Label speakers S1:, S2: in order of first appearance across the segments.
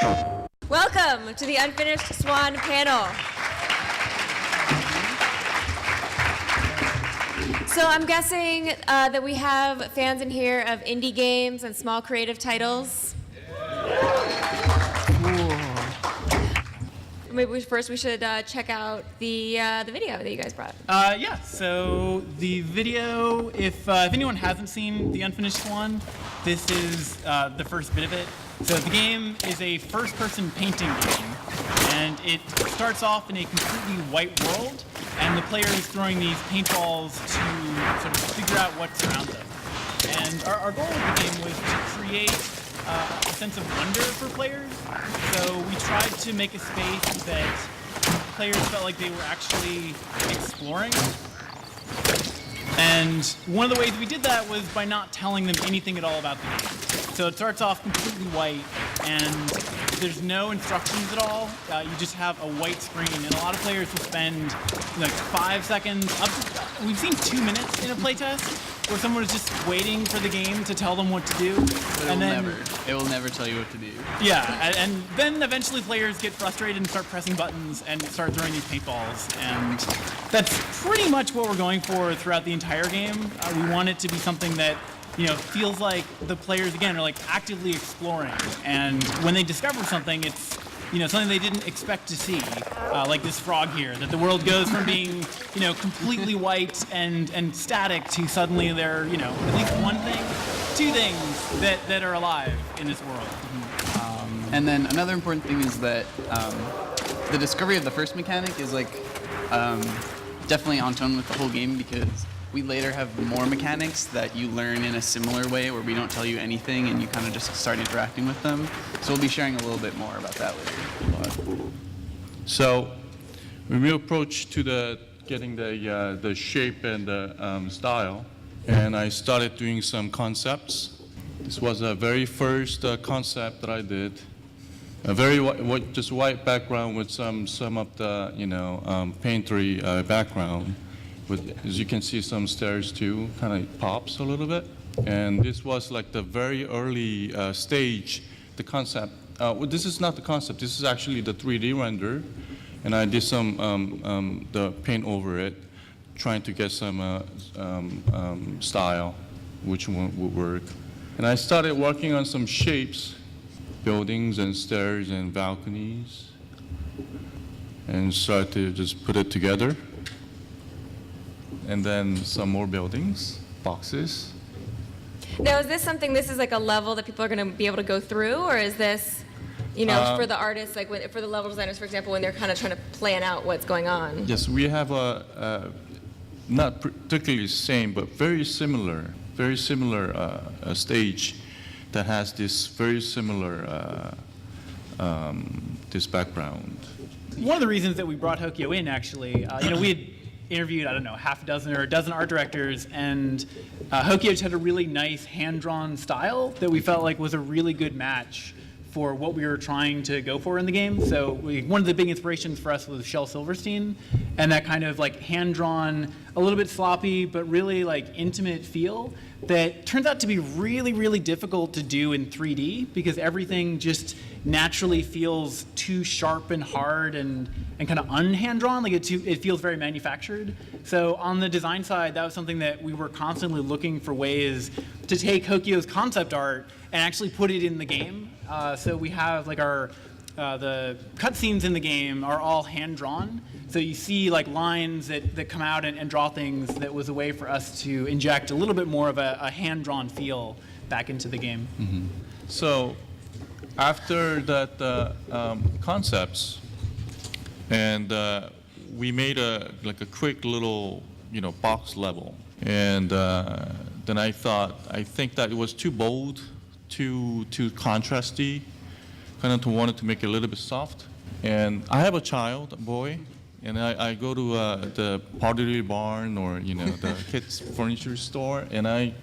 S1: Welcome to the Unfinished Swan panel. So I'm guessing that we have fans in here of indie games and small creative titles. Maybe first we should check out the video that you guys brought.
S2: Yeah, so the video, if anyone hasn't seen The Unfinished Swan, this is the first bit of it. So the game is a first-person painting game, and it starts off in a completely white world, and the player is throwing these paintballs to sort of figure out what's around them. And our goal with the game was to create a sense of wonder for players. So we tried to make a space that players felt like they were actually exploring. And one of the ways we did that was by not telling them anything at all about the game. So it starts off completely white, and there's no instructions at all. You just have a white screen, and a lot of players will spend like 5 seconds, we've seen 2 minutes in a playtest, where someone is just waiting for the game to tell them what to do.
S3: But it will never tell you what to do.
S2: Yeah, and then eventually players get frustrated and start pressing buttons and start throwing these paintballs. And that's pretty much what we're going for throughout the entire game. We want it to be something that, you know, feels like the players, again, are like actively exploring. And when they discover something, it's, you know, something they didn't expect to see, like this frog here, that the world goes from being, you know, completely white and static to suddenly there are, you know, at least one thing, two things that are alive in this world.
S3: And then another important thing is that the discovery of the first mechanic is like definitely on tone with the whole game, because we later have more mechanics that you learn in a similar way where we don't tell you anything and you kind of just start interacting with them. So we'll be sharing a little bit more about that later.
S4: So when we approached to getting the shape and the style, and I started doing some concepts. This was a very first concept that I did. A very just white background with some of the, you know, painterly background. With, as you can see, some stairs too, kind of pops a little bit. And this was like the very early stage, the concept. Well, this is not the concept, this is actually the 3D render. And I did some the paint over it, trying to get some style, which one would work. And I started working on some shapes, buildings and stairs and balconies, and started to just put it together. And then some more buildings, boxes.
S1: Now, is this something, this is like a level that people are going to be able to go through, or is this, you know, for the artists, like for the level designers, for example, when they're kind of trying to plan out what's going on?
S4: Yes, we have a not particularly the same, but very similar stage that has this very similar this background.
S2: One of the reasons that we brought Hokyo in, actually, you know, we had interviewed, I don't know, half a dozen or a dozen art directors, and Hokyo just had a really nice hand-drawn style that we felt like was a really good match for what we were trying to go for in the game. So one of the big inspirations for us was Shel Silverstein, and that kind of like hand-drawn, a little bit sloppy, but really like intimate feel that turns out to be really, really difficult to do in 3D, because everything just naturally feels too sharp and hard and kind of unhand-drawn, like it feels very manufactured. So on the design side, that was something that we were constantly looking for ways to take Hokyo's concept art and actually put it in the game. So we have like the cutscenes in the game are all hand-drawn. So you see like lines that come out and draw things. That was a way for us to inject a little bit more of a hand-drawn feel back into the game.
S4: Mm-hmm. So after that concepts, and we made a quick little, you know, box level. And then I think that it was too bold, too contrasty, kind of wanted to make it a little bit soft. And I have a boy, and I go to the Pottery Barn or, you know, the kids' furniture store, and I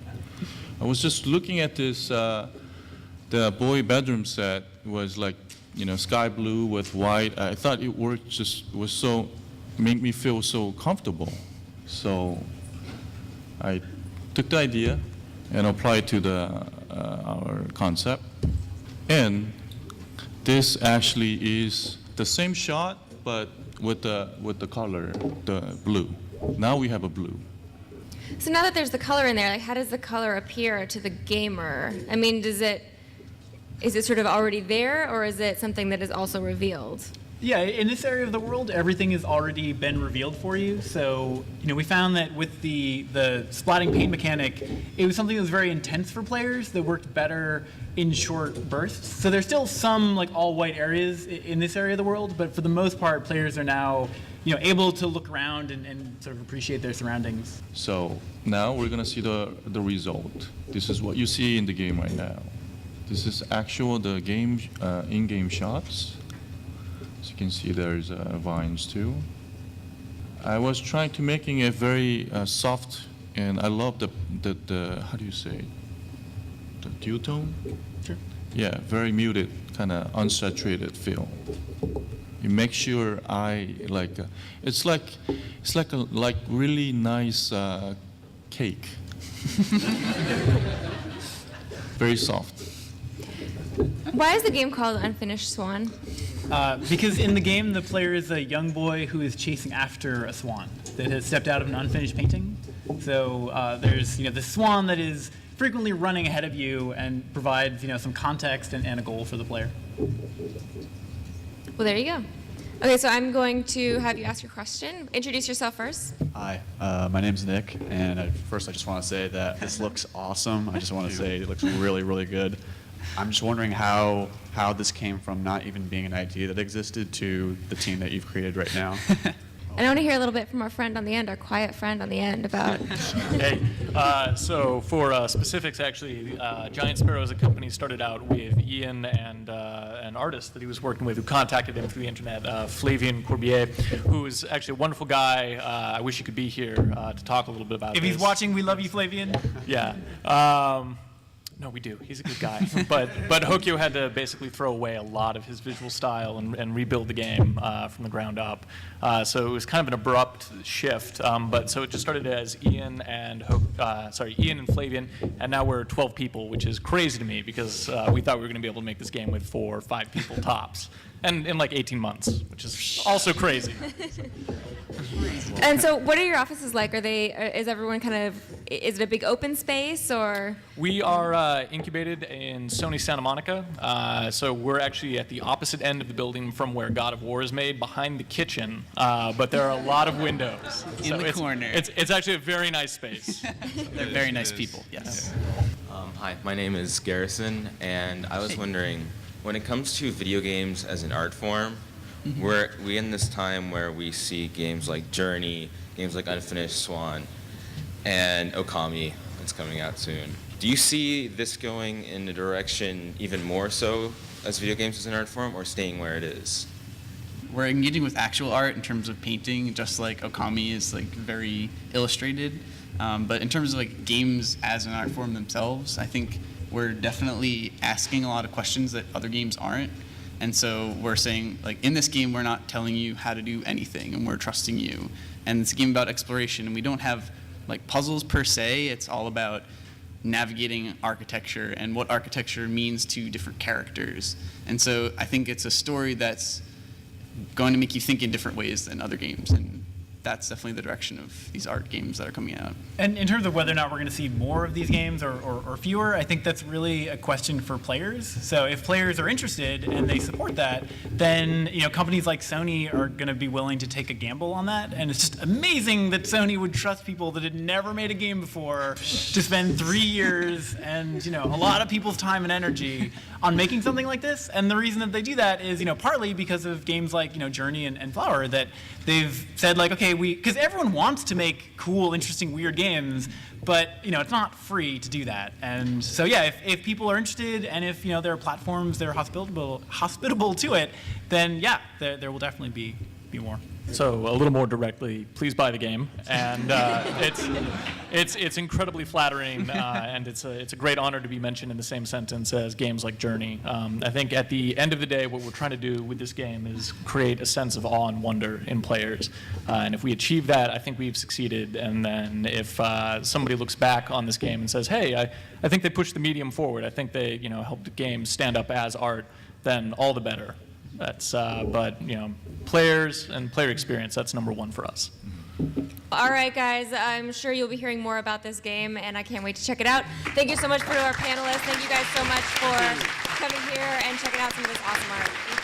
S4: was just looking at this, the boy bedroom set was like, you know, sky blue with white. I thought it worked, just was so, made me feel so comfortable. So I took the idea and applied to our concept. And This actually is the same shot, but with the color, the blue. Now we have a blue.
S1: So now that there's the color in there, like how does the color appear to the gamer? I mean, is it sort of already there, or is it something that is also revealed?
S2: Yeah, in this area of the world, everything has already been revealed for you. So, we found that with the splatting paint mechanic, it was something that was very intense for players that worked better in short bursts. So there's still some like all white areas in this area of the world, but for the most part, players are now able to look around and sort of appreciate their surroundings.
S4: So now we're gonna see the result. This is what you see in the game right now. This is the game in-game shots. As you can see, there's vines too. I was trying to making it very soft, and I love the how do you say, the duotone?
S2: Sure.
S4: Yeah, very muted, kind of unsaturated feel. It makes your eye it's like a really nice cake. Very soft.
S1: Why is the game called Unfinished Swan?
S2: Because in the game, the player is a young boy who is chasing after a swan that has stepped out of an unfinished painting. So there's the swan that is frequently running ahead of you and provides some context and a goal for the player.
S1: Well, there you go. Okay, so I'm going to have you ask your question. Introduce yourself first.
S5: Hi, my name's Nick, and first I just want to say that this looks awesome. I just want to say it looks really, really good. I'm just wondering how this came from not even being an idea that existed to the team that you've created right now.
S1: And I want to hear a little bit from our friend on the end, our quiet friend on the end, about.
S6: Hey, so for specifics, actually, Giant Sparrow as a company started out with Ian and an artist that he was working with who contacted him through the internet, Flavien Corbier, who is actually a wonderful guy. I wish he could be here to talk a little bit about
S2: If
S6: this.
S2: he's watching, we love you, Flavian.
S6: Yeah. No, we do. He's a good guy. but Hokyo had to basically throw away a lot of his visual style and rebuild the game from the ground up. So it was kind of an abrupt shift. But so it just started as Ian and Flavian, and now we're 12 people, which is crazy to me because we thought we were going to be able to make this game with 4 or 5 people tops, and in like 18 months, which is also crazy.
S1: And so, what are your offices like? Is everyone is it a big open space, or?
S6: We are incubated in Sony Santa Monica, so we're actually at the opposite end of the building from where God of War is made, behind the kitchen, but there are a lot of windows.
S3: In the corner.
S6: It's actually a very nice space.
S3: They're very nice people, yes.
S7: Hi, my name is Garrison, and I was wondering, when it comes to video games as an art form, we're in this time where we see games like Journey, games like Unfinished Swan, and Okami that's coming out soon. Do you see this going in a direction even more so as video games as an art form, or staying where it is?
S3: We're engaging with actual art in terms of painting, just like Okami is like very illustrated. But in terms of like games as an art form themselves, I think we're definitely asking a lot of questions that other games aren't. And so we're saying, like, in this game, we're not telling you how to do anything, and we're trusting you. And it's a game about exploration, and we don't have, like, puzzles per se. It's all about navigating architecture and what architecture means to different characters. And so I think it's a story that's going to make you think in different ways than other games. And that's definitely the direction of these art games that are coming out.
S2: And in terms of whether or not we're going to see more of these games or fewer, I think that's really a question for players. So if players are interested and they support that, then companies like Sony are going to be willing to take a gamble on that. And it's just amazing that Sony would trust people that had never made a game before to spend 3 years and a lot of people's time and energy on making something like this. And the reason that they do that is partly because of games like Journey and Flower, that they've said like, okay, because everyone wants to make cool, interesting, weird games, but it's not free to do that. And so yeah, if people are interested and if there are platforms that are hospitable to it, then yeah, there will definitely be more.
S6: So a little more directly, please buy the game, and it's incredibly flattering, and it's a great honor to be mentioned in the same sentence as games like Journey. I think at the end of the day, what we're trying to do with this game is create a sense of awe and wonder in players, and if we achieve that, I think we've succeeded. And then if somebody looks back on this game and says, "Hey, I think they pushed the medium forward. I think they helped the game stand up as art," then all the better. That's but players and player experience, that's number one for us.
S1: All right, guys, I'm sure you'll be hearing more about this game, and I can't wait to check it out. Thank you so much for our panelists. Thank you guys so much for coming here and checking out some of this awesome art.